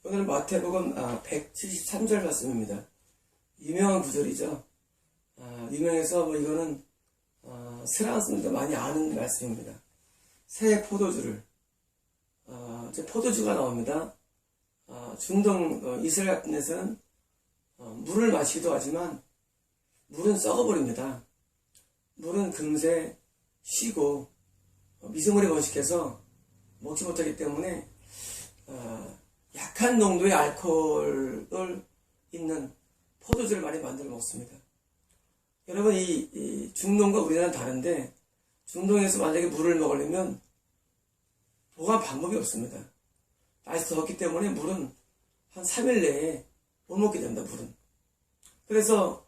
오늘은 마태복음 173절 말씀입니다. 유명한 구절이죠. 유명해서 이거는 스라운 분들도 많이 아는 말씀입니다. 새 포도주를 이제 포도주가 나옵니다. 중동 이스라엘 같은 데서는 물을 마시기도 하지만 물은 썩어버립니다. 물은 금세 쉬고 미생물이 번식해서 먹지 못하기 때문에 약한 농도의 알코올을 있는 포도주를 많이 만들어 먹습니다. 여러분 이 중동과 우리나라는 다른데 중동에서 만약에 물을 먹으려면 보관 방법이 없습니다. 날씨 더웠기 때문에 물은 한 3일 내에 못 먹게 됩니다. 물은. 그래서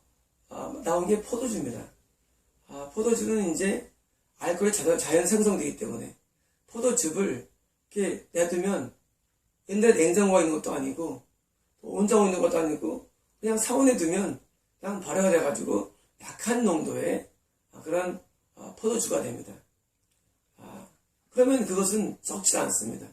나온 게 포도주입니다. 포도주는 이제 알코올이 자연 생성되기 때문에 포도즙을 이렇게 내두면 옛날에 냉장고가 있는 것도 아니고 온장고 있는 것도 아니고 그냥 상온에 두면 그냥 발효가 돼가지고 약한 농도의 그런 포도주가 됩니다. 그러면 그것은 썩지 않습니다.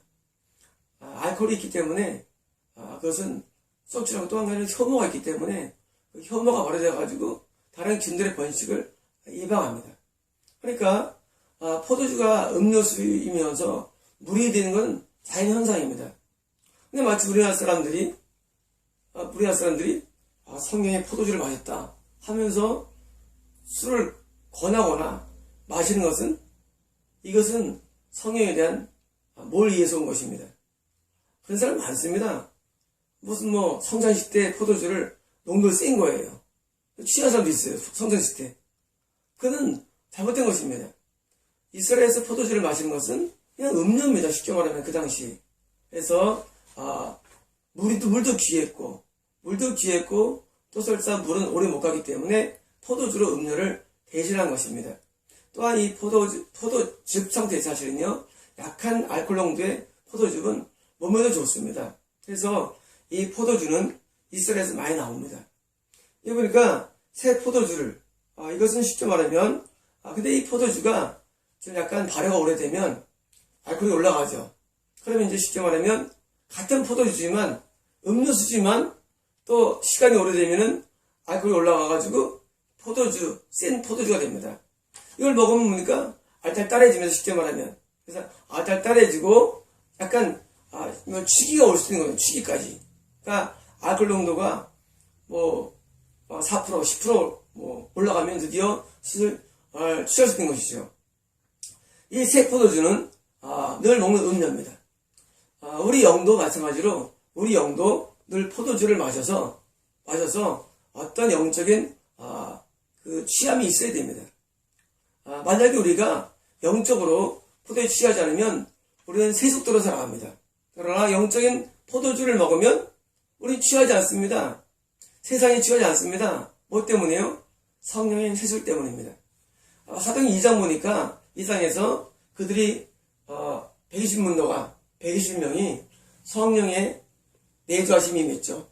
알코올이 있기 때문에 그것은 썩지 않고 또 한 가지는 효모가 있기 때문에 그 효모가 발효돼가지고 다른 균들의 번식을 예방합니다. 그러니까 포도주가 음료수이면서 물이 되는 건 자연현상입니다. 근데 마치 우리나라 사람들이 성경에 포도주를 마셨다 하면서 술을 권하거나 마시는 것은 이것은 성경에 대한 몰이해서 온 것입니다. 그런 사람 많습니다. 무슨 성장식 때 포도주를 농도를 센 거예요. 취한 사람도 있어요. 성장식 때. 그는 잘못된 것입니다. 이스라엘에서 포도주를 마시는 것은 그냥 음료입니다. 쉽게 말하면 그 당시. 그래서 물도 귀했고 또 설사 물은 오래 못 가기 때문에 포도주로 음료를 대신한 것입니다. 또한 이 포도즙 상태 사실은요, 약한 알코올 농도의 포도즙은 몸에도 좋습니다. 그래서 이 포도주는 이스라엘에서 많이 나옵니다. 이거 보니까 새 포도주를 이것은 쉽게 말하면 근데 이 포도주가 좀 약간 발효가 오래되면 알코올이 올라가죠. 그러면 이제 쉽게 말하면 같은 포도주지만 음료수지만 또 시간이 오래되면은 알코올이 올라가가지고 센 포도주가 됩니다. 이걸 먹으면 뭡니까? 알딸딸해지면서 쉽게 말하면. 그래서 알딸딸해지고 약간 취기가 올 수 있는 거예요. 취기까지. 그러니까 알코올 농도가 4%, 10% 올라가면 드디어 술을 취할 수 있는 것이죠. 이 새 포도주는 늘 먹는 음료입니다. 우리 영도 마찬가지로 우리 영도 늘 포도주를 마셔서 어떤 영적인 그 취함이 있어야 됩니다. 만약에 우리가 영적으로 포도에 취하지 않으면 우리는 세속도로 살아갑니다. 그러나 영적인 포도주를 먹으면 우리는 취하지 않습니다. 세상에 취하지 않습니다. 뭐 때문에요? 성령의 세술 때문입니다. 사도행 2장 보니까 2장에서 그들이 120문도가 120명이 성령의 내주하심이 임했죠.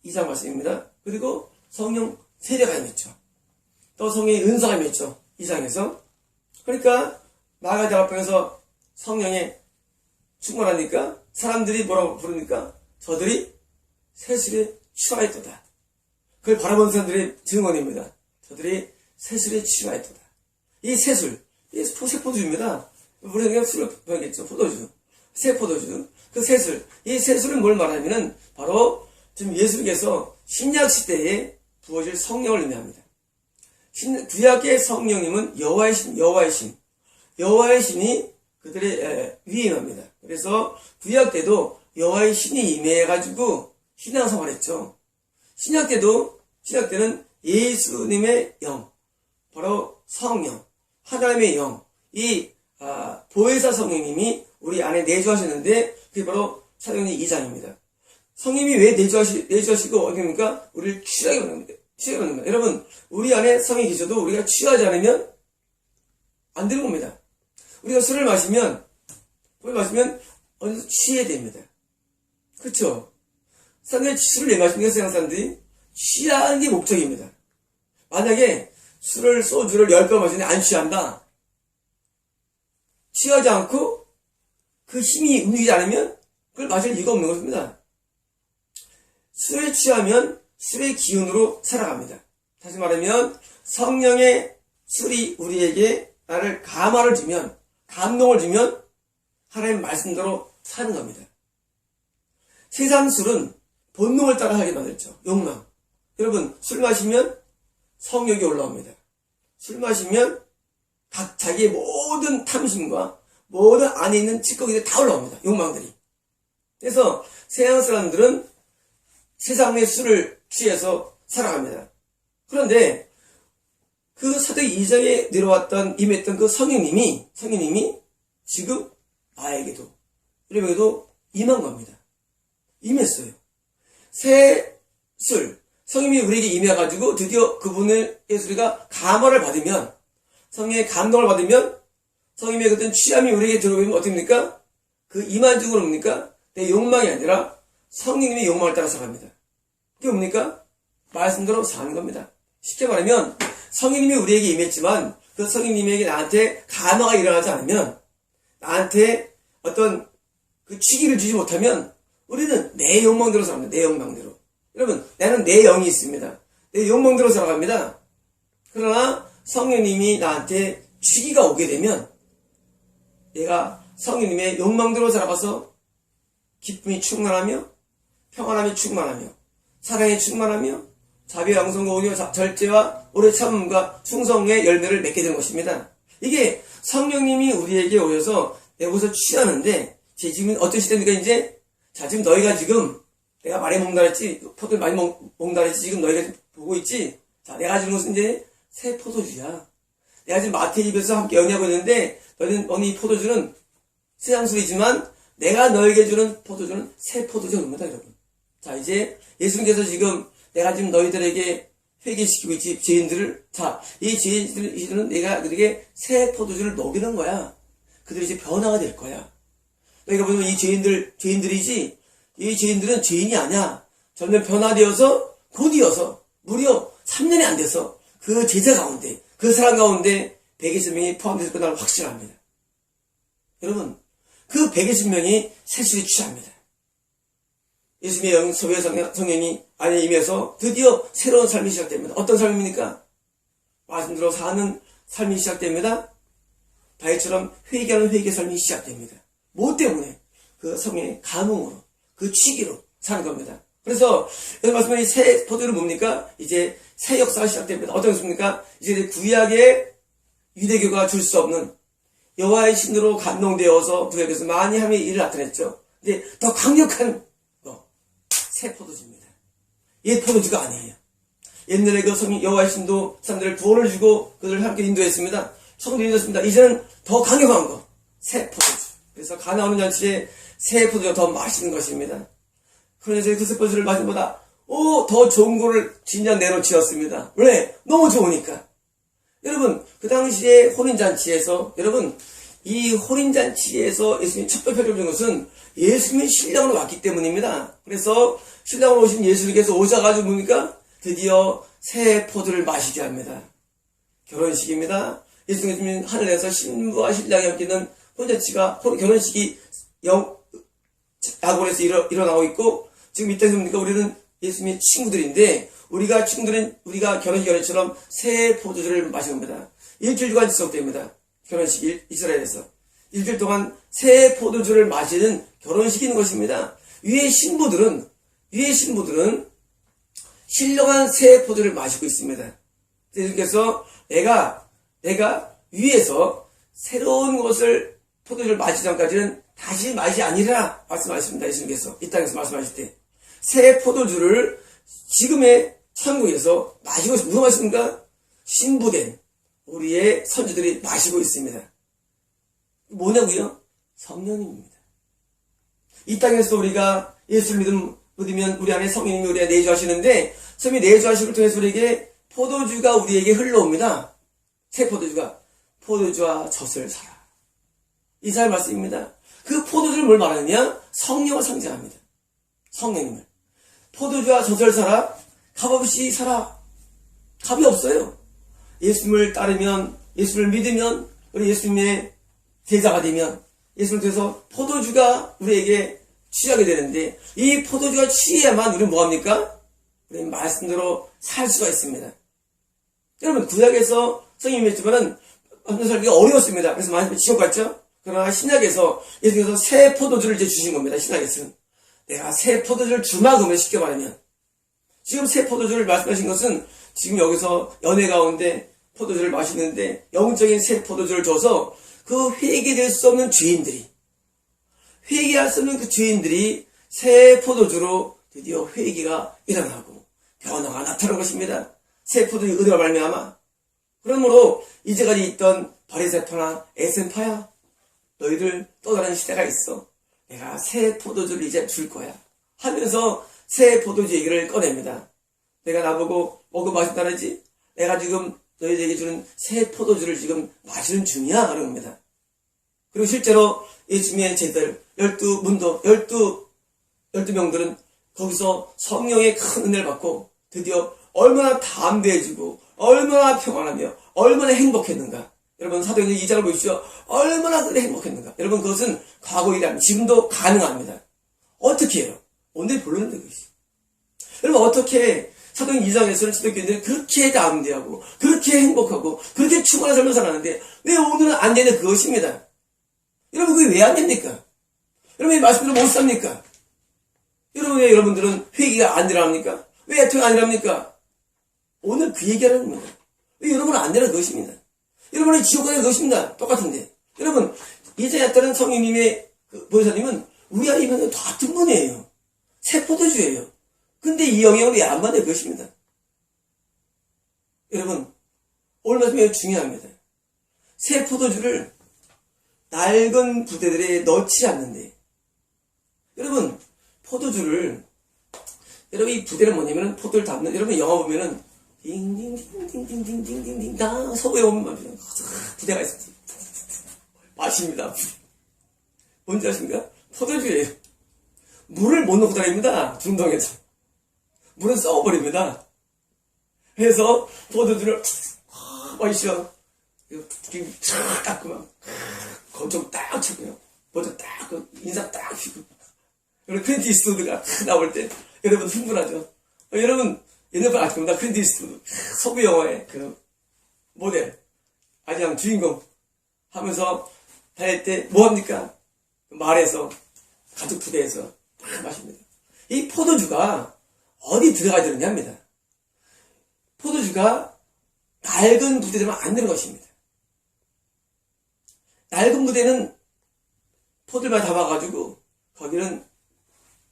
2장 말씀입니다. 그리고 성령 세례가 임했죠. 또 성령의 은사가 임했죠. 2장에서. 그러니까 마가다 앞에서 성령에 충만하니까 사람들이 뭐라고 부르니까 저들이 세술에 취하였도다. 그걸 바라본 사람들의 증언입니다. 저들이 세술에 취하였도다. 이 세술, 이 새 포도주입니다. 우리가 그냥 술을 배우겠죠. 포도주. 새 포도주. 그 세술. 이 세술은 뭘 말하면은 바로 지금 예수님께서 신약 시대에 부어질 성령을 의미합니다. 구약의 성령님은 여호와의 신이 그들의 위에 임합니다. 그래서 구약 때도 여호와의 신이 임해가지고 신앙생활을 했죠. 신약 때는 예수님의 영, 바로 성령, 하나님의 영, 이 보혜사 성령님이 우리 안에 내주하셨는데 그게 바로 사도행전 2장입니다. 성령님이 왜 내주하시고 어디입니까? 우리를 취하게 하는 겁니다. 여러분, 우리 안에 성령이 계셔도 우리가 취하지 않으면 안 되는 겁니다. 우리가 술을 마시면 어디서 취해야 됩니다. 그렇죠? 사람들이 술을 내 마시는 게 세상 사람들이 취하는 게 목적입니다. 만약에 소주를 10번 마시는데 안 취한다. 취하지 않고 그 힘이 움직이지 않으면 그걸 마실 이유가 없는 것입니다. 술에 취하면 술의 기운으로 살아갑니다. 다시 말하면 성령의 술이 우리에게 나를 감화를 주면, 감동을 주면 하나님 말씀대로 사는 겁니다. 세상 술은 본능을 따라 하게 만들죠. 욕망. 여러분, 술 마시면 성욕이 올라옵니다. 술 마시면 각 자기의 모든 탐심과 모든 안에 있는 찌꺼기들이 다 올라옵니다. 욕망들이. 그래서 세상 사람들은 세상의 술을 취해서 살아갑니다. 그런데 그 사도행 2장에 내려왔던 임했던 그 성령님이 지금 나에게도 여러분에게도 임한 겁니다. 임했어요. 새 술, 성령님이 우리에게 임해가지고 드디어 그분의 예수가 감화를 받으면, 성령의 감동을 받으면, 성령님의 그떤 취함이 우리에게 들어오면 어떻게 됩니까? 그 임한 쪽으로 뭡니까? 내 욕망이 아니라 성령님의 욕망을 따라 살아갑니다. 그게 뭡니까? 말씀대로 사는 겁니다. 쉽게 말하면 성령님이 우리에게 임했지만 그 성령님에게 나한테 감화가 일어나지 않으면, 나한테 어떤 그 취기를 주지 못하면 우리는 내 욕망대로 살아갑니다. 내 욕망대로. 여러분, 나는 내 영이 있습니다. 내 욕망대로 살아갑니다. 그러나 성령님이 나한테 취기가 오게 되면 내가 성령님의 욕망대로 살아가서 기쁨이 충만하며 평안함이 충만하며 사랑이 충만하며 자비, 양성과 온유, 절제와 오래 참음과 충성의 열매를 맺게 되는 것입니다. 이게 성령님이 우리에게 오셔서 내고서 취하는데, 지금 어떤 시대입니까? 이제 자, 지금 너희가 지금 내가 많이 먹는다랬지, 포도를 많이 먹는다랬지, 지금 너희가 보고 있지. 자, 내가 주는 것은 이제 새 포도주야. 내가 지금 마태의 입에서 함께 연애하고 있는데 너희 이 포도주는 세상 술이지만 내가 너에게 주는 포도주는 새 포도주입니다, 여러분. 자, 이제 예수님께서 지금 내가 지금 너희들에게 회개시키고 있지, 죄인들을. 자, 이 죄인들은 내가 그들에게 새 포도주를 먹이는 거야. 그들이 이제 변화가 될 거야. 너희가 보면 이 죄인들이지, 이 죄인들은 죄인이 아니야. 점점 변화되어서 곧이어서 무려 3년이 안 돼서 그 제자 가운데, 그 사람 가운데 120명이 포함되실 거라는 확신합니다. 여러분, 그 120명이 새술에 취합니다. 예수님의 소유의 성령이 안에 임해서 드디어 새로운 삶이 시작됩니다. 어떤 삶입니까? 말씀대로 사는 삶이 시작됩니다. 다윗처럼 회개하는 회개 삶이 시작됩니다. 뭐 때문에? 그 성령의 감흥으로, 그 취기로 사는 겁니다. 그래서 여기 말씀은 새 포도는 뭡니까? 이제 새 역사가 시작됩니다. 어떤 것입니까? 이제 구약의 유대교가 줄 수 없는 여호와의 신으로 감동되어서 구약에서 많이 함의 일을 나타냈죠. 이제 더 강력한 새 포도주입니다. 옛 포도주가 아니에요. 옛날에 그 성령 여호와의 신도 사람들을 구원을 주고 그들을 함께 인도했습니다. 성도 인도했습니다. 이제는 더 강력한 거, 새 포도주. 그래서 가나 오는 잔치에 새 포도주가 더 맛있는 것입니다. 그래서 그 새 포도주를 마신 보다 더 좋은 거를 진작 내놓지었습니다. 왜? 너무 좋으니까. 여러분, 그 당시에 혼인잔치에서, 여러분, 이 혼인잔치에서 예수님이 첫 발표를 준 것은 예수님이 신랑으로 왔기 때문입니다. 그래서 신랑으로 오신 예수님께서 오셔가지고 뭡니까? 드디어 새 포도를 마시게 합니다. 결혼식입니다. 예수님이 하늘에서 신부와 신랑이 함께 있는 혼잔치가, 결혼식이 야골에서 일어나고 있고, 지금 이 땅에서 뭡니까? 우리는 예수님의 친구들인데, 우리가 결혼식 연회처럼 새 포도주를 마신 겁니다. 일주일 동안 지속됩니다. 결혼식, 이스라엘에서. 일주일 동안 새 포도주를 마시는 결혼식이 있는 것입니다. 위의 신부들은 신령한 새 포도를 마시고 있습니다. 예수님께서 내가 위에서 새로운 것을 포도주를 마시기 전까지는 다시 맛이 아니라 말씀하십니다. 예수님께서 이 땅에서 말씀하실 때 새 포도주를 지금의 천국에서 마시고 누가 마십니까? 신부된 우리의 선지들이 마시고 있습니다. 뭐냐고요? 성령님입니다. 이 땅에서 우리가 예수를 믿으면 우리 안에 성령님이 우리 안에 내주하시는데, 성령이 내주하심을 통해서 우리에게 포도주가 우리에게 흘러옵니다. 새 포도주와 젖을 사라. 이사야 말씀입니다. 그 포도주를 뭘 말하느냐? 성령을 상징합니다. 성령님을. 포도주와 젖을 사라. 값없이 사라. 값이 없어요. 예수님을 따르면, 예수님을 믿으면, 우리 예수님의 제자가 되면, 예수님을 통해서 포도주가 우리에게 취하게 되는데, 이 포도주가 취해야만 우리는 뭐합니까? 우리는 말씀대로 살 수가 있습니다. 여러분, 구약에서 성경이 했지만은 살기가 어려웠습니다. 그래서 많이 지옥 갔죠? 그러나 신약에서 예수께서 새 포도주를 이제 주신 겁니다. 신약에서는. 내가 새 포도주를 주마, 그러면 쉽게 말하면. 지금 새 포도주를 말씀하신 것은 지금 여기서 연회 가운데 포도주를 마시는데 영적인 새 포도주를 줘서 그 회개될 수 없는 죄인들이, 회개할 수 없는 그 죄인들이 새 포도주로 드디어 회개가 일어나고 변화가 나타난 것입니다. 새 포도주 은혜가 말미암아. 그러므로 이제까지 있던 바리새파나 에센파야, 너희들 또 다른 시대가 있어. 내가 새 포도주를 이제 줄 거야 하면서 새 포도주 얘기를 꺼냅니다. 내가 나보고 먹고 마신다는지, 내가 지금 너희들에게 주는 새 포도주를 지금 마시는 중이야 하는 겁니다. 그리고 실제로 이 주님의 제자들 12명들은 거기서 성령의 큰 은혜를 받고 드디어 얼마나 담대해지고 얼마나 평안하며 얼마나 행복했는가. 여러분, 사도행전 2장을 보십시오. 얼마나 그래 행복했는가. 여러분, 그것은 과거 일이 아니라 지금도 가능합니다. 어떻게 해요? 오늘 본론인데 그것이. 여러분, 어떻게 사도행전 2장에서는 지도교인들이 그렇게 담대하고 그렇게 행복하고 그렇게 충만한 삶을 살았는데 왜 오늘은 안 되는 그것입니다. 여러분, 그게 왜 안 됩니까? 여러분, 왜 말씀대로 못 삽니까? 여러분, 왜 여러분들은 회개가 안 되랍니까? 왜 애통이 안 되랍니까? 오늘 그 얘기하는 겁니다. 왜 여러분은 안 되는 것입니다. 여러분의 지옥 가는 것입니다. 똑같은데. 여러분, 이제야 따른 성령님의 그 보혜사님은 우리 안에 있는 같은 분이에요. 새 포도주예요. 근데 이 영향을 왜 안 받는 것입니다. 여러분, 오늘 말씀이 중요합니다. 새 포도주를 낡은 부대들에 넣지 않는데, 여러분, 포도주를, 여러분, 이 부대는 뭐냐면은 포도를 담는, 여러분 영화 보면은 딩딩딩딩딩딩딩딩딩 나 서부에 오면 부대가 있어. 마십니다. 뭔지 아십니까? 포도주예요. 물을 못 넣고 다닙니다. 중동에서. 물은 썩어버립니다. 그래서 포도주를 마시죠. 탁 닦고 막 검정 딱 치고요. 먼저 딱 인상 딱 피고. 여러분, 클린트 이스트우드가 나올 때 여러분 흥분하죠. 여러분 옛날에 아십니까? 클린트 이스트우드 서부 영화의 그 모델 아주 주인공 하면서 다닐 때 뭐합니까? 말에서 가족 부대에서 막 마십니다. 이 포도주가 어디 들어가야 되느냐 합니다. 포도주가 낡은 부대들만 안 되는 것입니다. 낡은 부대는 포도를 담아가지고 거기는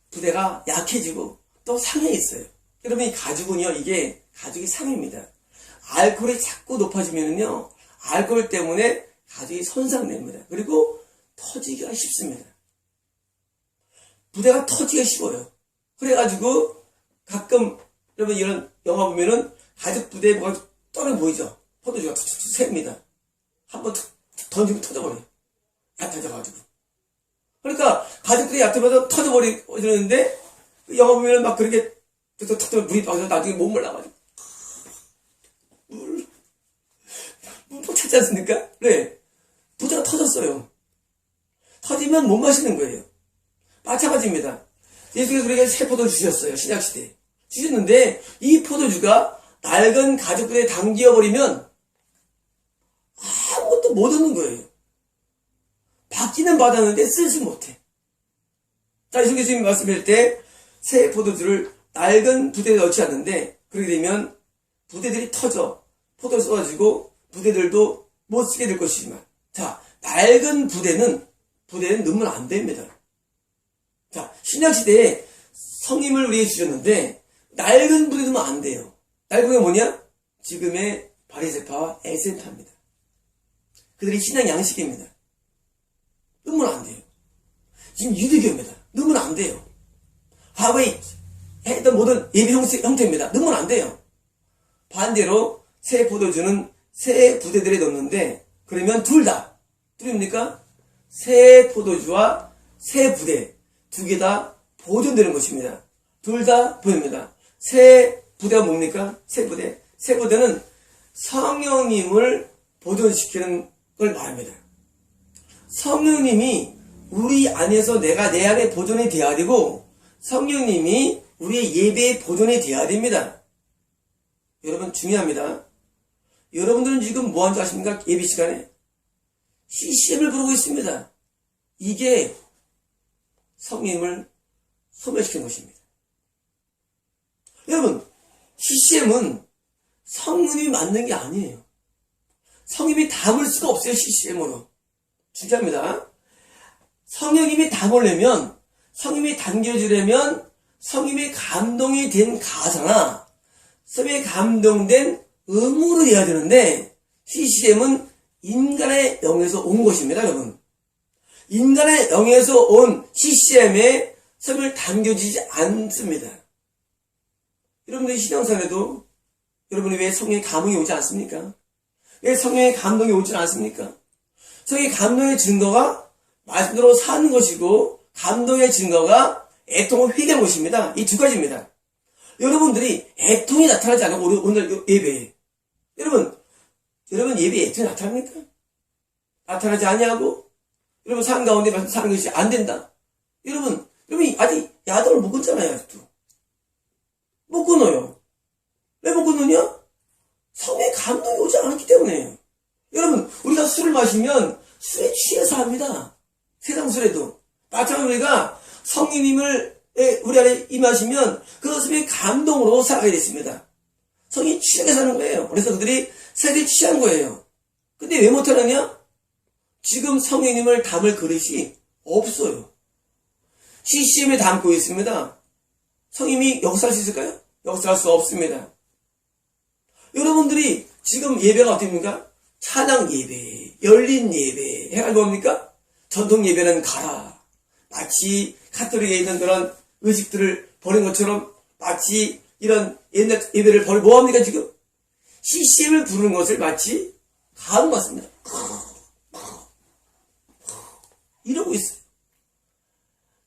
부대가 약해지고 또 상해 있어요. 여러분, 이 가죽은요, 이게 가죽이 상입니다. 알코올이 자꾸 높아지면은요, 알코올 때문에 가죽이 손상됩니다. 그리고 터지기가 쉽습니다. 부대가 터지기가 쉬워요. 그래가지고 가끔 여러분 이런 영화 보면은 가죽 부대에 뭐가 떨어 보이죠? 포도주가 툭툭 셉니다. 한번 던지면 터져버려요. 얕아져가지고. 그러니까 가죽 부대 얕으면 터져버리는데 영화 보면은 막 그렇게 툭툭 물이 빠져서 나중에 못 몰라가지고 물 찾지 않습니까? 네. 부대가 터졌어요. 터지면 못 마시는 거예요. 마찬가지입니다. 예수께서 우리에게 새 포도주 주셨어요. 신약시대에. 주셨는데 이 포도주가 낡은 가죽부대에 담겨버리면 아무것도 못 얻는 거예요. 받기는 받았는데 쓰지 못해. 자, 예수님이 말씀하실 때 새 포도주를 낡은 부대에 넣지 않는데 그렇게 되면 부대들이 터져 포도를 쏟아지고 부대들도 못 쓰게 될 것이지만, 자, 낡은 부대는 넣으면 안 됩니다. 자, 신약시대에 성임을 우리에게 주셨는데 낡은 부대 넣으면 안 돼요. 낡은 게 뭐냐? 지금의 바리새파와 에센파입니다. 그들이 신앙 양식입니다. 넣으면 안 돼요. 지금 유대교입니다. 넣으면 안 돼요. 과거에 했던 모든 예배 형태입니다. 넣으면 안 돼요. 반대로 새 포도주는 새 부대들에 넣는데 그러면 둘입니까? 새 포도주와 새 부대 두 개 다 보존되는 것입니다. 둘 다 보입니다. 새 부대가 뭡니까? 새 부대는 성령님을 보존시키는 걸 말합니다. 성령님이 우리 안에서 내가 내 안에 보존이 되어야 되고 성령님이 우리의 예배에 보존이 되어야 됩니다. 여러분 중요합니다. 여러분들은 지금 뭐 하는 줄 아십니까? 예배 시간에 CCM을 부르고 있습니다. 이게 성령님을 소멸시키는 것입니다. 여러분 CCM은 성령님이 만든 게 아니에요. 성령님이 담을 수가 없어요. CCM으로. 중요합니다. 성령님이 담으려면, 성령님이 담겨주려면 성령님의 감동이 된 가사나 성령의 감동된 음으로 해야 되는데 CCM은 인간의 영에서 온 것입니다. 여러분. 인간의 영에서 온 CCM에 성령을 담겨지지 않습니다. 여러분들이 신앙생활에도 여러분이 왜 성령의 감흥이 오지 않습니까? 왜 성령의 감동이 오지 않습니까? 성령의 감동의 증거가 말씀대로 사는 것이고 감동의 증거가 애통을 회개하는 것입니다. 이 두 가지입니다. 여러분들이 애통이 나타나지 않고 오늘 예배에 여러분 예배에 애통이 나타납니까? 나타나지 아니하고 여러분 삶 가운데 사는 것이 안 된다. 여러분이 아직 야단을 못 끊잖아요. 아직도 못 끊어요. 왜 못 끊느냐? 성령의 감동이 오지 않았기 때문에. 여러분 우리가 술을 마시면 술에 취해서 합니다. 세상 술에도 마찬가지로 우리가 성령님을 우리 안에 임하시면 그것을 감동으로 살아가게 됐습니다. 성이 취하게 사는 거예요. 그래서 그들이 세상에 취한 거예요. 근데 왜 못하느냐? 지금 성령님을 담을 그릇이 없어요. CCM에 담고 있습니다. 성령님이 역사할 수 있을까요? 역사할 수 없습니다. 여러분들이 지금 예배가 어떻습니까? 찬양 예배, 열린 예배 해가지고 뭡니까? 전통 예배는 가라. 마치 가톨릭에 있는 그런 의식들을 버린 것처럼 마치 이런 옛날 예배를 버리고 뭐합니까 지금? CCM을 부르는 것을 마치 가음 같습니다. 이러고 있어요.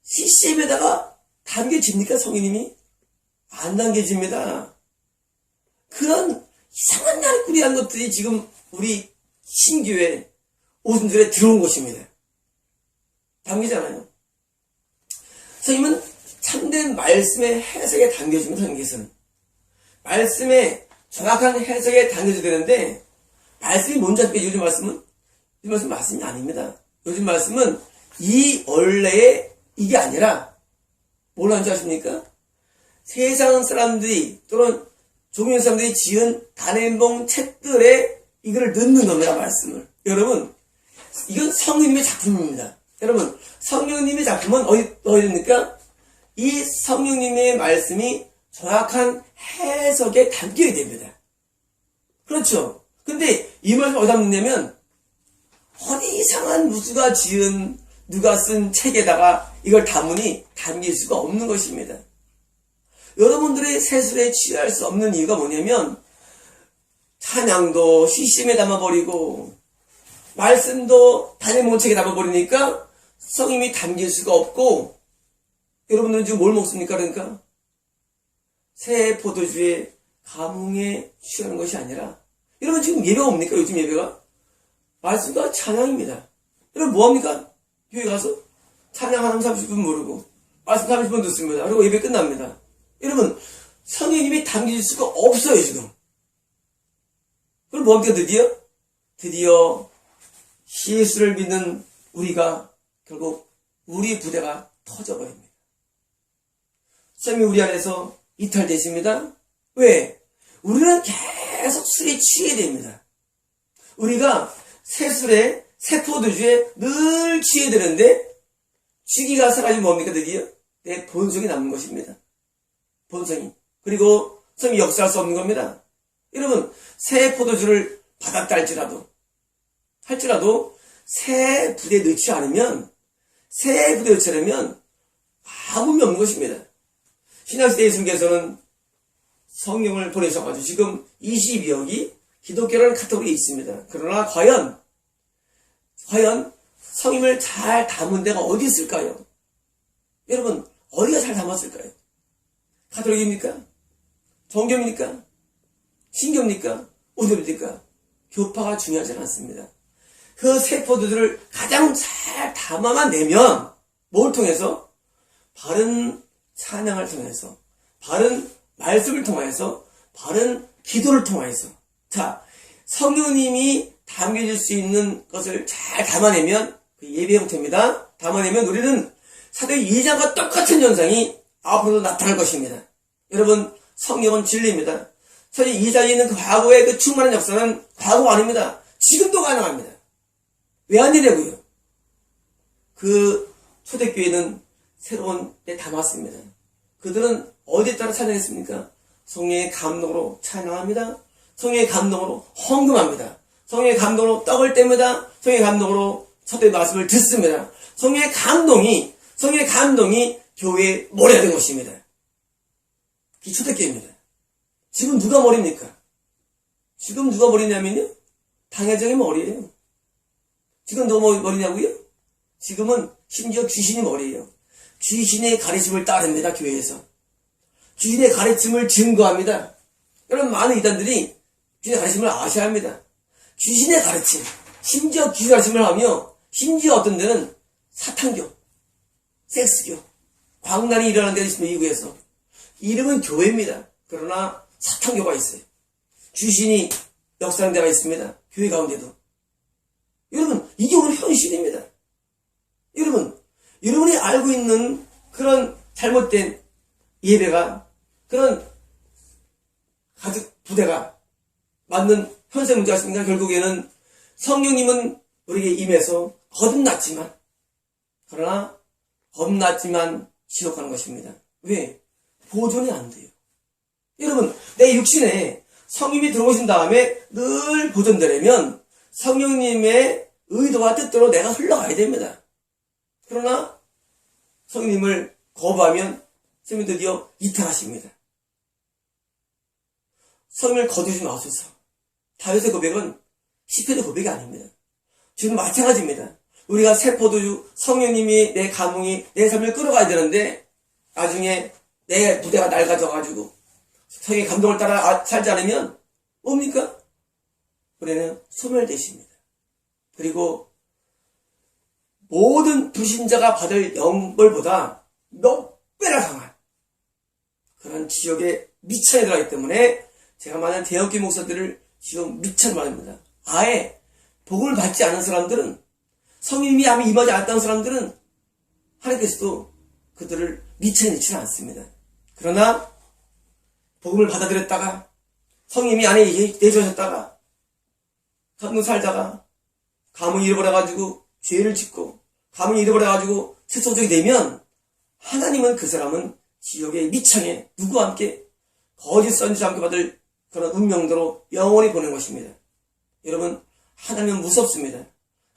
CCM에다가 담겨집니까 성령님이? 안 담겨집니다. 그런 이상한 날꾸리한 것들이 지금 우리 신교회 오순절에 들어온 것입니다. 담기잖아요. 선생님은 참된 말씀의 해석에 담겨집니다. 성경에서는 말씀의 정확한 해석에 담겨져야 되는데 말씀이 뭔지 아십니까? 요즘 말씀이 아닙니다. 요즘 말씀은 이 원래의 이게 아니라 뭘 하는지 아십니까? 세상 사람들이 또는 종교 사람들이 지은 단행본 책들에 이거를 넣는 겁니다. 말씀을. 여러분 이건 성령님의 작품입니다. 여러분 성령님의 작품은 어디입니까? 이 성령님의 말씀이 정확한 해석에 담겨야 됩니다. 그렇죠. 근데 이 말씀 어디다 넣냐면 어디 이상한 무수가 지은 누가 쓴 책에다가 이걸 담으니 담길 수가 없는 것입니다. 여러분들의 세술에 취할 수 없는 이유가 뭐냐면 찬양도 CCM에 담아버리고 말씀도 단행본책에 담아버리니까 성님이 담길 수가 없고 여러분들은 지금 뭘 먹습니까? 그러니까 새 포도주의 감흥에 취하는 것이 아니라 여러분 지금 예배가 뭡니까? 요즘 예배가 말씀과 찬양입니다. 여러분 뭐합니까? 교회 가서 찬양 한 30분 부르고 말씀 30분 듣습니다. 그리고 예배 끝납니다. 여러분 성령님이 담길 수가 없어요 지금. 그럼 뭐합니까? 드디어 예수를 믿는 우리가 결국 우리 부대가 터져버립니다. 성령이 우리 안에서 이탈되십니다. 왜? 우리는 계속 술에 취해야 됩니다. 우리가 새 술에 새 포도주에 늘 취해야 되는데 취기가 사라지면 뭡니까? 드디어 내 본성이 남는 것입니다. 본성이. 그리고 성이 역사할 수 없는 겁니다. 여러분 새 포도주를 받았다 할지라도 새 부대에 넣지 않으면 새 부대에 넣지 않으면 아무 의미 없는 것입니다. 신약시대 예수님께서는 성령을 보내셔가지고 지금 22억이 기독교라는 카테고리에 있습니다. 그러나 과연 성령을 잘 담은 데가 어디 있을까요? 여러분 어디가 잘 담았을까요? 가톨릭입니까? 정교입니까? 신교입니까? 오늘입니까? 교파가 중요하지 않습니다. 그 세포들을 가장 잘 담아만 내면 뭘 통해서? 바른 찬양을 통해서, 바른 말씀을 통해서, 바른 기도를 통해서. 자, 성령님이 담겨질 수 있는 것을 잘 담아내면 그 예배 형태입니다. 담아내면 우리는 사도행 2장과 똑같은 현상이 앞으로도 나타날 것입니다. 여러분, 성령은 진리입니다. 사도행 2장에 있는 그 과거의 그 충만한 역사는 과거가 아닙니다. 지금도 가능합니다. 왜 안 되냐고요? 그 초대교회는 새로운 때 담았습니다. 그들은 어디에 따라 찬양했습니까? 성령의 감동으로 찬양합니다. 성령의 감동으로 헌금합니다. 성령의 감동으로 떡을 뗍니다. 성령의 감동으로 첫째 말씀을 듣습니다. 성령의 감동이 교회의 머리가 된 것입니다. 그게 초대교회입니다. 지금 누가 머리입니까? 지금 누가 머리냐면요, 당회장의 머리예요. 지금 누가 머리냐고요? 지금은 심지어 귀신이 머리예요. 귀신의 가르침을 따릅니다. 교회에서 귀신의 가르침을 증거합니다. 여러분, 많은 이단들이 귀신의 가르침을 아셔야 합니다. 귀신의 가르침, 심지어 귀신 가르침을 하며, 심지어 어떤 데는 사탄교, 섹스교, 광란이 일어나는 데가 있습니다. 미국에서. 이름은 교회입니다. 그러나 사탄교가 있어요. 귀신이 역사하는 데가 있습니다. 교회 가운데도. 여러분, 이게 오늘 현실입니다. 여러분, 여러분이 알고 있는 그런 잘못된 예배가, 그런 가족 부대가 맞는 현세 문제가 있습니까? 결국에는 성령님은 우리에게 임해서 거듭났지만, 그러나 겁났지만 지옥하는 것입니다. 왜? 보존이 안 돼요. 여러분, 내 육신에 성령님이 들어오신 다음에 늘 보존되려면 성령님의 의도와 뜻대로 내가 흘러가야 됩니다. 그러나 성령님을 거부하면 성령님 드디어 이탈하십니다. 성령을 거두지 마소서. 다윗의 고백은 시편의 고백이 아닙니다. 지금 마찬가지입니다. 우리가 세포도 성령님이 내 감흥이 내 삶을 끌어가야 되는데, 나중에 내 부대가 낡아져가지고 성령의 감동을 따라 살지 않으면 뭡니까? 우리는 소멸되십니다. 그리고 모든 불신자가 받을 영벌보다 몇 배나 강한 그런 지옥의 미천에 들어가기 때문에 제가 많은 대형교회 목사들을 지금 미천 말합니다. 아예 복음을 받지 않은 사람들은, 성령님이 아무 임하지 않았다는 사람들은 하나님께서도 그들을 미천에 넣지는 않습니다. 그러나 복음을 받아들였다가 성령님이 안에 내주셨다가 가끔 살다가 감흥을 잃어버려가지고 죄를 짓고 감흥을 잃어버려가지고 세속적이 되면 하나님은 그 사람은 지옥의 미창에 누구와 함께 거짓 선지자 함께 받을 그런 운명대로 영원히 보낸 것입니다. 여러분, 하나님은 무섭습니다.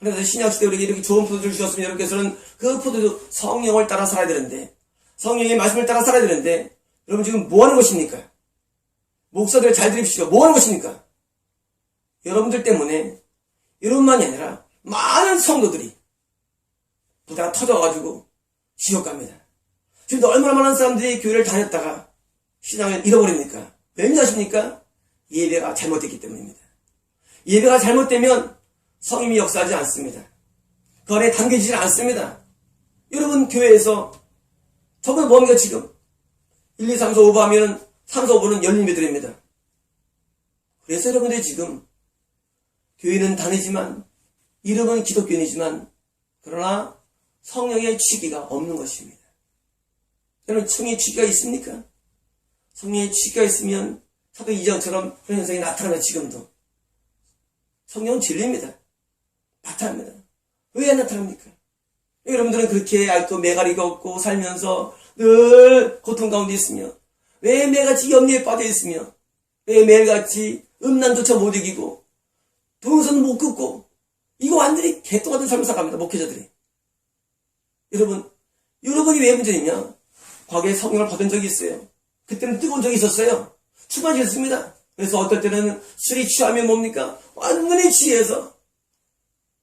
그래서 신약시대 우리에게 이렇게 좋은 포도주를 주셨으면 여러분께서는 그 포도주 성령을 따라 살아야 되는데, 성령의 말씀을 따라 살아야 되는데, 여러분 지금 뭐 하는 것입니까? 목사들 잘 들으십시오. 뭐 하는 것입니까? 여러분들 때문에, 여러분만이 아니라 많은 성도들이 부대가 터져가지고 지옥 갑니다. 지금 얼마나 많은 사람들이 교회를 다녔다가 신앙을 잃어버립니까? 왠지 예배가 잘못됐기 때문입니다. 예배가 잘못되면 성령이 역사하지 않습니다. 그 안에 담겨지지 않습니다. 여러분, 교회에서 저건 뭡니까 지금? 1, 2, 3, 4, 5부 하면 3, 4, 5부는 열린 예배드립니다. 그래서 여러분들이 지금 교회는 다니지만, 이름은 기독교인이지만, 그러나 성령의 취기가 없는 것입니다. 여러분, 성령의 취기가 있습니까? 성령의 취기가 있으면 사도 2장처럼 그런 현상이 나타나면 지금도 성령은 진리입니다. 나타납니다. 왜 안 나타납니까? 여러분들은 그렇게 아직도 매가리가 없고 살면서 늘 고통 가운데 있으며, 왜 매일같이 염려에 빠져 있으며, 왜 매일같이 음란조차 못 이기고 동영상 못 끊고, 이거 완전히 개똥 같은 삶을 살아갑니다. 목회자들이. 여러분이 왜 문제냐? 과거에 성령을 받은 적이 있어요. 그때는 뜨거운 적이 있었어요. 충만해졌습니다. 그래서 어떨 때는 술이 취하면 뭡니까? 완전히 취해서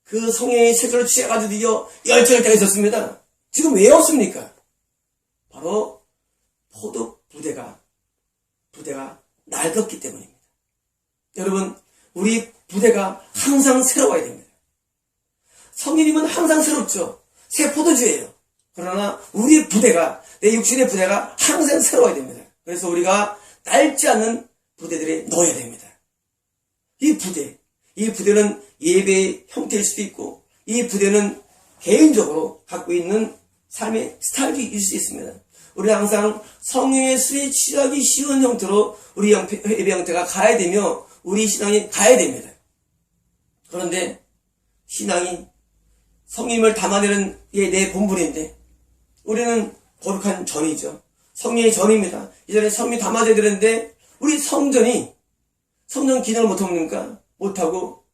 그 성령의 세조를 취해가지고 드디어 열정을 때가 있었습니다. 지금 왜 없습니까? 바로 포도 부대가 낡았기 때문입니다. 여러분, 우리 부대가 항상 새로워야 됩니다. 성령님은 항상 새롭죠. 새 포도주예요. 그러나 우리의 부대가, 내 육신의 부대가 항상 새로워야 됩니다. 그래서 우리가 낡지 않는 부대들에 넣어야 됩니다. 이 부대는 예배의 형태일 수도 있고, 이 부대는 개인적으로 갖고 있는 삶의 스타일이 있을 수 있습니다. 우리 항상 성령의 술에 취하기 쉬운 형태로 우리 예배 형태가 가야 되며, 우리 신앙이 가야 됩니다. 그런데 신앙이 성령님을 담아내는 게 내 본분인데, 우리는 거룩한 전이죠. 성령의 전입니다. 이전에 성령이 담아져야 되는데, 우리 성전 기능을 못합니까? 못하고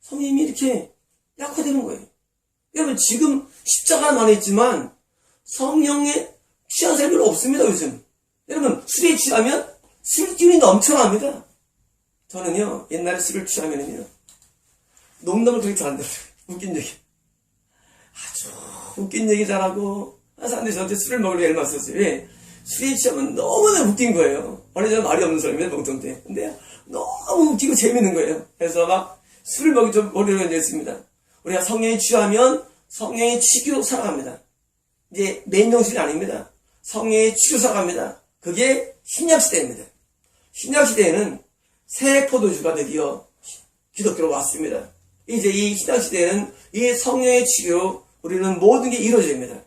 성령님이 이렇게 약화되는 거예요. 여러분, 지금 십자가 많이 있지만 성령에 취한 사람이 별로 없습니다, 요즘. 여러분, 술에 취하면 술기운이 넘쳐납니다. 저는요, 옛날에 술을 취하면은요, 농담을 그렇게 잘한다고요. 웃긴 얘기. 아주 웃긴 얘기 잘하고, 사람들이 저한테 술을 먹으려고 애를 맞었어요. 왜? 술에 취하면 너무나 웃긴 거예요. 원래 저는 말이 없는 사람이에요, 농담 때. 근데 너무 웃기고 재밌는 거예요. 그래서 막 술을 먹으려고 했습니다. 우리가 성령에 취하면 성령의 취기로 살아갑니다. 이제 맨정신이 아닙니다. 성령의 취기로 살아갑니다. 그게 신약시대입니다. 신약시대에는 새 포도주가 드디어 기독교로 왔습니다. 이제 이 신약시대에는 이 성령의 취기로 우리는 모든 게 이루어집니다.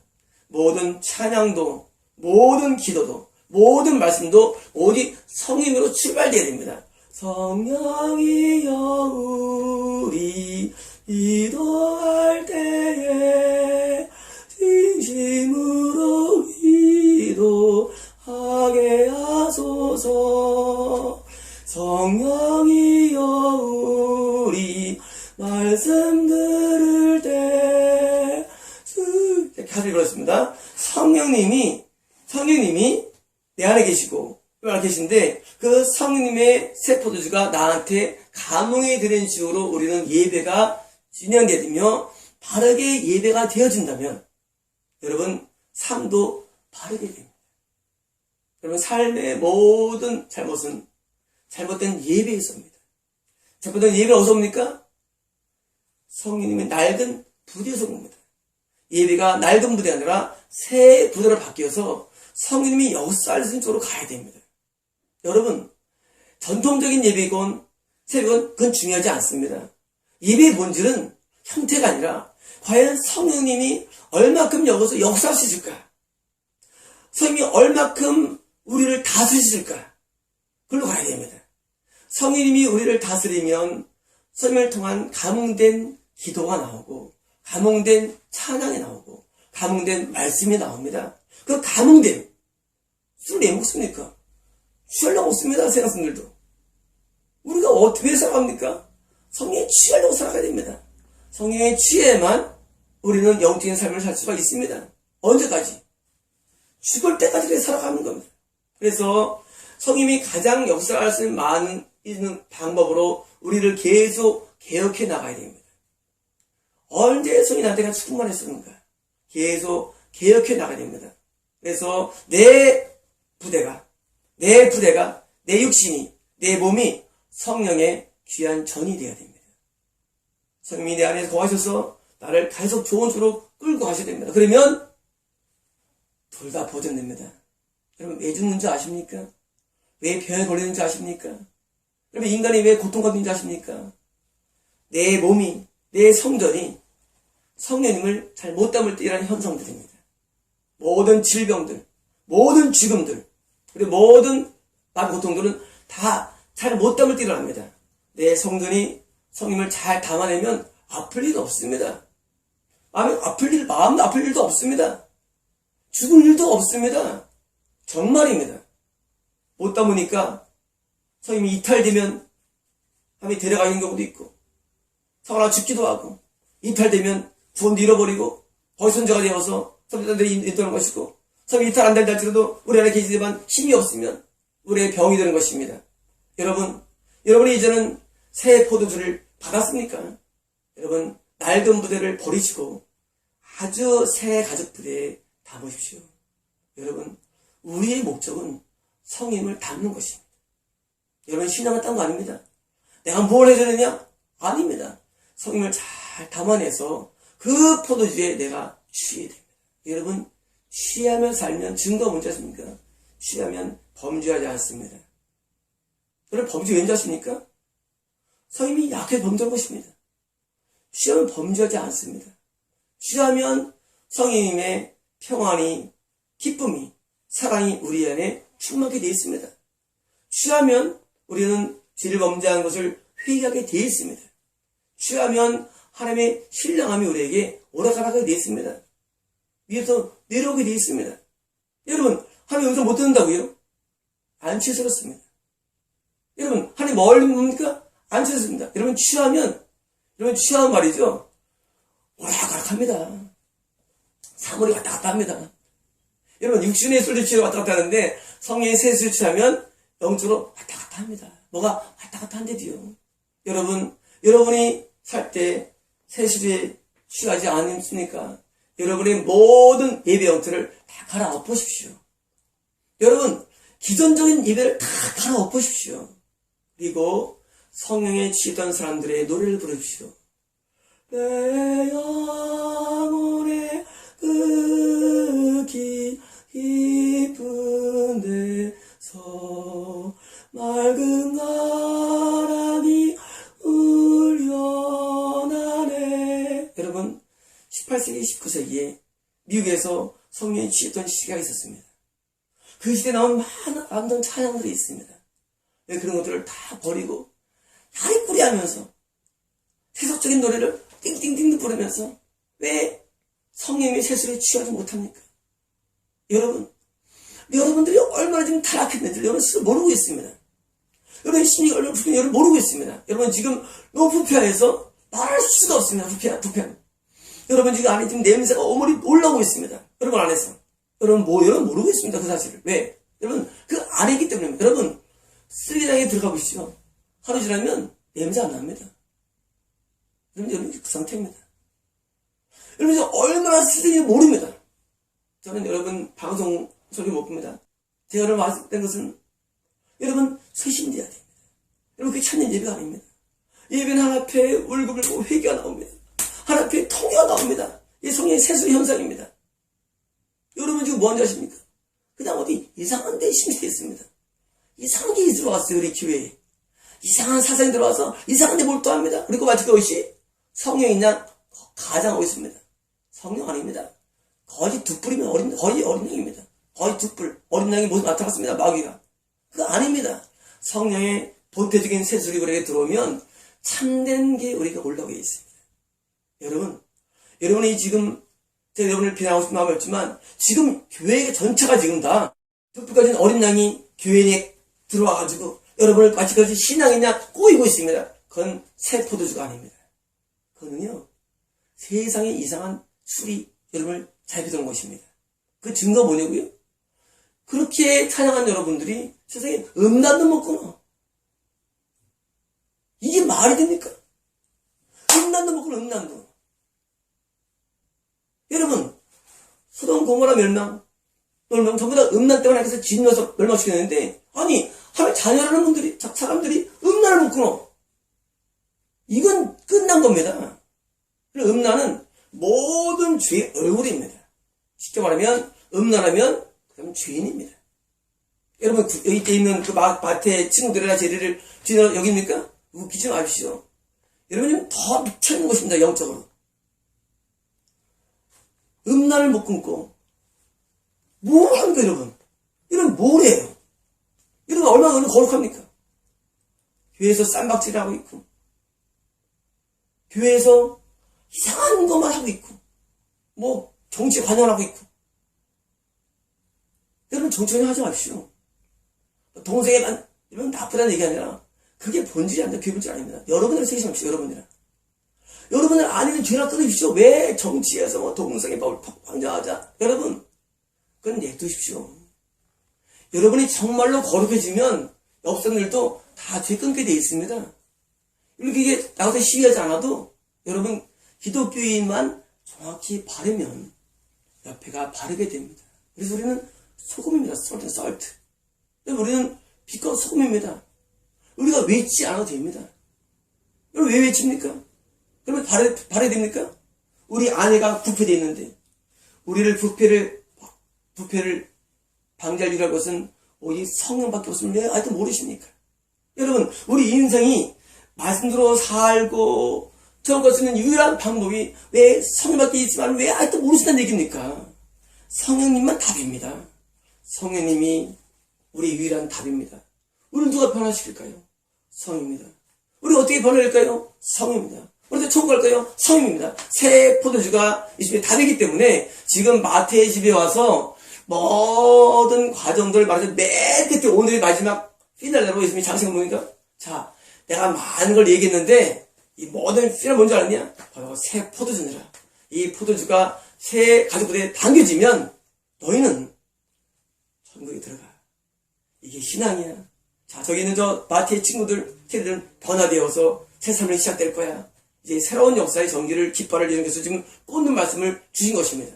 모든 찬양도, 모든 기도도, 모든 말씀도 오직 성령으로 출발되어야 됩니다. 성령이여 우리 기도할 때에 진심으로 기도하게 하소서. 성령이여 우리 말씀 들을 때 이렇게 그렇습니다. 성령님이 내 안에 계시고 계신데, 그 성령님의 새 포도주가 나한테 감동이 되는 식으로 우리는 예배가 진행되며 바르게 예배가 되어진다면 여러분 삶도 바르게 됩니다. 여러분 삶의 모든 잘못은 잘못된 예배에서입니다. 잘못된 예배가 어디서 옵니까? 성령님의 낡은 부대에서 옵니다. 예배가 낡은 부대가 아니라 새 부대로 바뀌어서 성령님이 역사할 수 있는 쪽으로 가야 됩니다. 여러분, 전통적인 예배건 새벽은 그건 중요하지 않습니다. 예배의 본질은 형태가 아니라 과연 성령님이 얼마큼 여기서 역사할 수 있을까? 성령님이 얼마큼 우리를 다스리실까? 그걸로 가야 됩니다. 성령님이 우리를 다스리면 성령을 통한 감흥된 기도가 나오고, 감흥된 찬양이 나오고, 감흥된 말씀이 나옵니다. 그 감흥됨, 술을 왜 먹습니까? 취하려고 먹습니다, 세상분들도. 우리가 어떻게 살아갑니까? 성령에 취하려고 살아가야 됩니다. 성령에 취해야만 우리는 영적인 삶을 살 수가 있습니다. 언제까지? 죽을 때까지 그렇게 살아가는 겁니다. 그래서 성령이 가장 역사할 수 있는 방법으로 우리를 계속 개혁해 나가야 됩니다. 언제 성령이 나한테 충만했었는가? 계속 개혁해 나가야 됩니다. 그래서 내 부대가, 내 육신이, 내 몸이 성령의 귀한 전이 되어야 됩니다. 성령이 내 안에 거하셔서 나를 계속 좋은 쪽으로 끌고 가셔야 됩니다. 그러면 둘 다 보존됩니다. 여러분, 왜 죽는 줄 아십니까? 왜 병에 걸리는 줄 아십니까? 여러분, 인간이 왜 고통받는 줄 아십니까? 내 몸이, 내 성전이 성령님을 잘 못 담을 때 일어나는 현상들입니다. 모든 질병들, 모든 죽음들, 그리고 모든 고통들은 다 잘 못 담을 때 일어납니다. 내 성전이 성령님을 잘 담아내면 아플 일도 없습니다. 마음도 아플 일도 없습니다. 죽을 일도 없습니다. 정말입니다. 못 담으니까 성령님이 이탈되면 함이 데려가는 경우도 있고, 성하나 죽기도 하고, 이탈되면 구원도 잃어버리고 거기선자가 되어서 성전들이 있다는 것이고, 성이 이탈 안 된다 할지라도 우리 안에 계시지만 힘이 없으면 우리의 병이 되는 것입니다. 여러분이 이제는 새 포도주를 받았습니까? 여러분, 낡은 부대를 버리시고 아주 새 가죽 부대에 담으십시오. 여러분, 우리의 목적은 성령님을 담는 것입니다. 여러분, 신앙은 딴 거 아닙니다. 내가 뭘 해야 되느냐? 아닙니다. 성령님을 잘 잘 담아내서 그 포도주에 내가 취해야 됩니다. 여러분, 취하며 살면 증거 뭔지 아십니까? 취하면 범죄하지 않습니다. 여러분, 범죄 왠지 아십니까? 성님이 약해 범죄한 것입니다. 취하면 범죄하지 않습니다. 취하면 성령님의 평안이, 기쁨이, 사랑이 우리 안에 충만하게 되어 있습니다. 취하면 우리는 죄를 범죄한 것을 회개하게 되어 있습니다. 취하면 하나님의 신령함이 우리에게 오락가락하게 되어 있습니다. 위에서 내려오게 되어 있습니다. 여러분, 하나님 여기서 못 듣는다고요? 안 취해서 그렇습니다. 여러분, 하나님 멀리 뭡니까? 안 취했습니다. 여러분, 취하면 말이죠. 오락가락합니다. 사물이 왔다 갔다 합니다. 여러분, 육신의 술을 취해 왔다 갔다 하는데 성령의 새술 취하면 영적으로 왔다 갔다 합니다. 뭐가 왔다 갔다 한대도요. 여러분이 살 때 새술에 취하지 않습니까? 여러분의 모든 예배 형태를 다 갈아엎으십시오. 여러분, 기존적인 예배를 다 갈아엎으십시오. 그리고 성령에 취했던 사람들의 노래를 부르십시오. 내 영혼의 그 깊은 데서 맑은 바람이 울려나네. 여러분, 18세기, 19세기에 미국에서 성령에 취했던 시기가 있었습니다. 그 시대에 나온 많은 아름다운 찬양들이 있습니다. 그런 것들을 다 버리고 야리꾸리하면서 세속적인 노래를 띵띵띵 부르면서 왜 성령의 세술에 취하지 못합니까? 여러분들이 얼마나 지금 타락했는지 여러분 스스로 모르고 있습니다. 여러분의 심리가 얼마나 불편한지 여러분 모르고 있습니다. 여러분 지금 너무 부패해서 말할 수가 없습니다. 부패. 여러분 지금 안에 지금 냄새가 어머니 올라오고 있습니다. 여러분 안에서. 여러분 모르고 있습니다. 그 사실을. 왜? 여러분 그 안에 있기 때문입니다. 여러분 쓰레기장에 들어가 보시죠. 하루 지나면 냄새 안 납니다. 여러분 그 상태입니다. 여러분 지금 얼마나 쓰레기인지 모릅니다. 저는 여러분 방송 소리 못 봅니다. 제가 여러분 말씀드린 것은 여러분 쇄신돼야 됩니다. 여러분 그게 찾는 예배가 아닙니다. 예배는 하나님 앞에 울고불고 회개가 나옵니다. 하나님 앞에 통회가 나옵니다. 이 성령의 세술 현상입니다. 여러분 지금 뭔지 아십니까? 그냥 어디 이상한 데 심취되어 있습니다. 이상한 게 들어왔어요. 우리 교회에. 이상한 사상이 들어와서 이상한 데 몰두합니다. 그리고 마치 그것이 성령이냐 가장하고 있습니다. 성령 아닙니다. 거짓 두 뿔이면 거의 어린 양입니다. 거의 두 뿔. 어린 양이 모습 나타났습니다. 마귀가. 그거 아닙니다. 성령의 본태적인 세술이 우리에게 들어오면 참된 게 우리가 올라오게 있습니다. 여러분이 지금 제가 여러분을 비난하고 싶은 마음이 없지만 지금 교회 전체가 지금 다 뚝뚝까지는 어린 양이 교회에 들어와가지고 여러분을 마치까지 신앙이냐 꼬이고 있습니다. 그건 새 포도주가 아닙니다. 그거는요 세상에 이상한 술이 여러분을 잘 비도는 것입니다. 그 증거 뭐냐고요? 그렇게 찬양한 여러분들이 세상에 음란도 못 끊어. 이게 말이 됩니까? 음란도 못 끊어. 음란도. 여러분 소돔 고모라 멸망 전부 다 음란 때문에 해서 진노해서 멸망시켰는데 아니 하나님 자녀라는 분들이 사람들이 음란을 못 끊어. 이건 끝난 겁니다. 음란은 모든 죄의 얼굴입니다. 쉽게 말하면 음란하면 그럼 죄인입니다. 여러분 여기 있는 그 마태 친구들이나 제리를 주인 여기입니까? 웃기지 마십시오. 여러분은 더 미쳐있는 것입니다. 영적으로. 음란을 못 끊고 뭘 합니까 여러분? 이런 뭘 해요? 여러분 얼마나 거룩합니까? 교회에서 쌈박질을 하고 있고 교회에서 이상한 것만 하고 있고 뭐 정치 관여하고 있고 여러분 정치 관여하지 마십시오. 동생에만 이런 나쁘다는 얘기 아니라 그게 본질이 아닙니다. 그게 본질이 아닙니다. 여러분들 생각하십시오. 여러분들 아니면 죄나 끊으십시오. 왜 정치에서 뭐 동성애 법을 확정하자. 여러분 그건 냅두십시오. 여러분이 정말로 거룩해지면 옆 사람들도 다 죄 끊게 돼 있습니다. 이게 나가서 시위하지 않아도 여러분 기독교인만 정확히 바르면 옆에가 바르게 됩니다. 그래서 우리는 소금입니다. 솔트. 우리는 빛과 소금입니다. 우리가 외치지 않아도 됩니다. 여러분 왜 외칩니까? 그러면 바래야 됩니까? 우리 아내가 부패되어 있는데, 우리를 부패를 방지할 일할 것은 오직 성령밖에 없음을 왜 아직도 모르십니까? 여러분, 우리 인생이 말씀대로 살고 저런 것은 유일한 방법이 왜 성령밖에 있지만 왜 아직도 모르신다는 얘기입니까? 성령님만 답입니다. 성령님이 우리 유일한 답입니다. 우리를 누가 변화시킬까요? 성입니다. 우리 어떻게 변화될까요? 성입니다. 우리도 천국 갈까요? 성입니다. 새 포도주가 이 집에 답이기 때문에 지금 마태의 집에 와서 모든 과정들을 말해서 맨 끝에 오늘의 마지막 피날레로 예수님이 장식을 보니까 자, 내가 많은 걸 얘기했는데 이 모든 피날 뭔지 알았냐? 바로 새 포도주니라. 이 포도주가 새 가죽부대에 당겨지면 너희는 천국에 들어가. 이게 신앙이야. 자, 저기 있는 저 마태의 친구들, 세대들은 변화되어서 새 삶이 시작될 거야. 이제 새로운 역사의 전기를, 깃발을 이용해서 지금 꽂는 말씀을 주신 것입니다.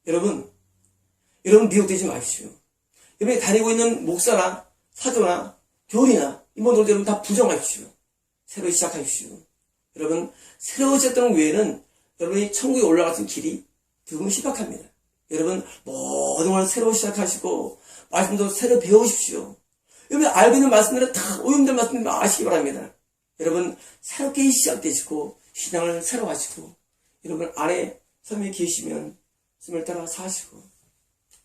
여러분 미혹되지 마십시오. 여러분이 다니고 있는 목사나 사도나 교리나 이모들 여러분 다 부정하십시오. 새로 시작하십시오. 여러분, 새로 시작되는 외에는 여러분이 천국에 올라갈 수 있는 길이 조금 희박합니다. 여러분, 모든 걸 새로 시작하시고 말씀도 새로 배우십시오. 여러분, 알고 있는 말씀들은 다 오염된 말씀들 아시기 바랍니다. 여러분, 새롭게 시작되시고 신앙을 새로 하시고 여러분 안에 성령이 계시면 말씀을 따라 사시고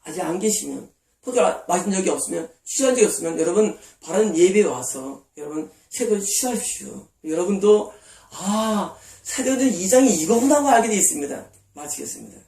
아직 안 계시면 포도를 마신 적이 없으면 취한 적이 없으면 여러분 바른 예배에 와서 여러분 새도를 취하십시오. 여러분도 사도행전 2장이 이거구나 하고 알게 되어 있습니다. 마치겠습니다.